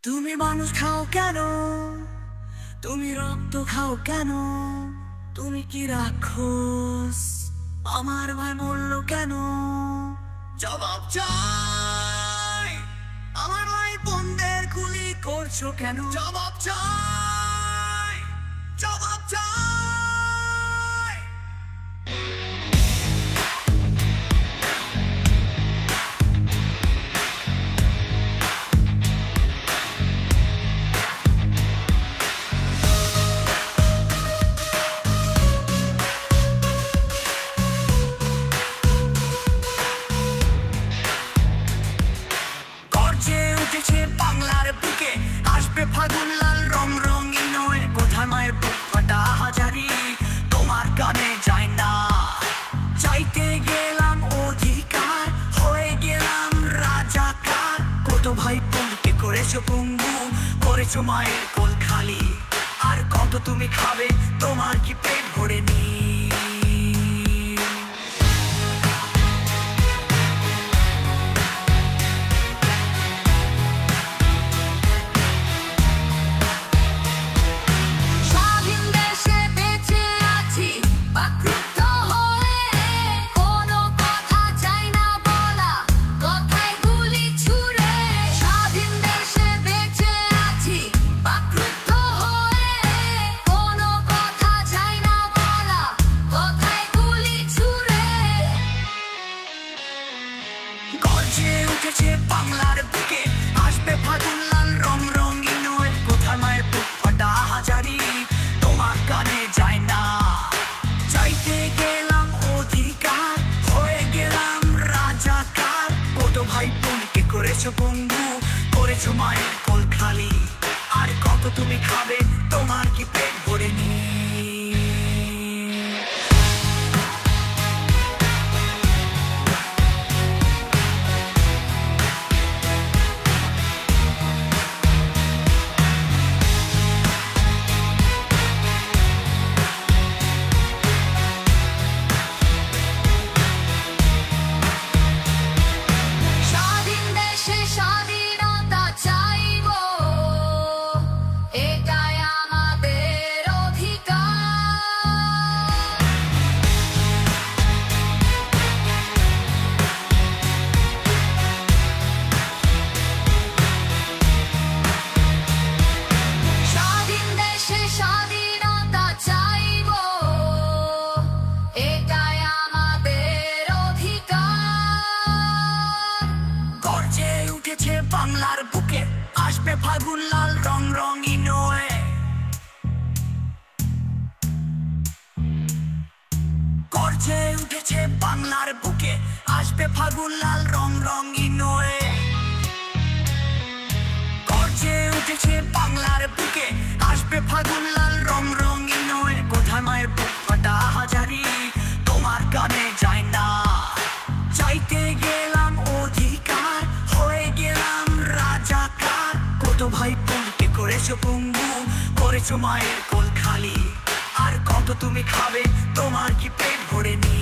তুমি মানুষ খাও কেন? তুমি রক্ত খাও কেন? তুমি কি রাক্ষস? আমার ভাই মরলো কেন? জবাব চাই। আমার ভাই বন্ধের গুলি করছো কেন? জবাব চাই, জবাব চাই। বাংলার বুকে আসবে ফাগুন লাল রং রঙিন নয়। কোথায় মায়ের বুক ফাটা হাজারি তোমার কানে যায় না। চাইতে গেলাম অধিকার, হয়ে গেলাম রাজাকার। কত ভাই বোনকে করেছো পঙ্গু, করেছো মায়ের কোল খালি। আর কত তুমি খাবে, তোমার কি পেট ভরে নি? বাংলার বুকে আসবে ফাগুন লাল রং রঙিন নয়। কোথায় মায়ের বুক ফাটা হাজারি তোমার কানে যায় না। চাইতে গেলাম অধিকার, হয়ে গেলাম রাজাকার। কত ভাই বোনকে করেছো বন্ধু, করেছো মায়ের কোল খালি। আর কত তুমি খাবে, তোমার কি পেট ভরে নি? বাংলার বুকে আসবে ফাগুন লাল রং রঙিন নয়। গর্জে উঠেছে বাংলার বুকে আসবে ফাগুন লাল রং রঙিন নয়। গর্জে উঠেছে বাংলার বুকে আসবে ফাগুন লাল রং রঙিন নয়। কোথায় মায়ের বুক ফাটা হাজারি তোমার কানে যায় না। চাইতে গেলাম অধিকার, হয়ে গেলাম রাজাকার। কত ভাই বোনকে করেছো পঙ্গু, করেছো মায়ের কোল খালি। আর কত তুমি খাবে, তোমার কি পেট ভরে নি?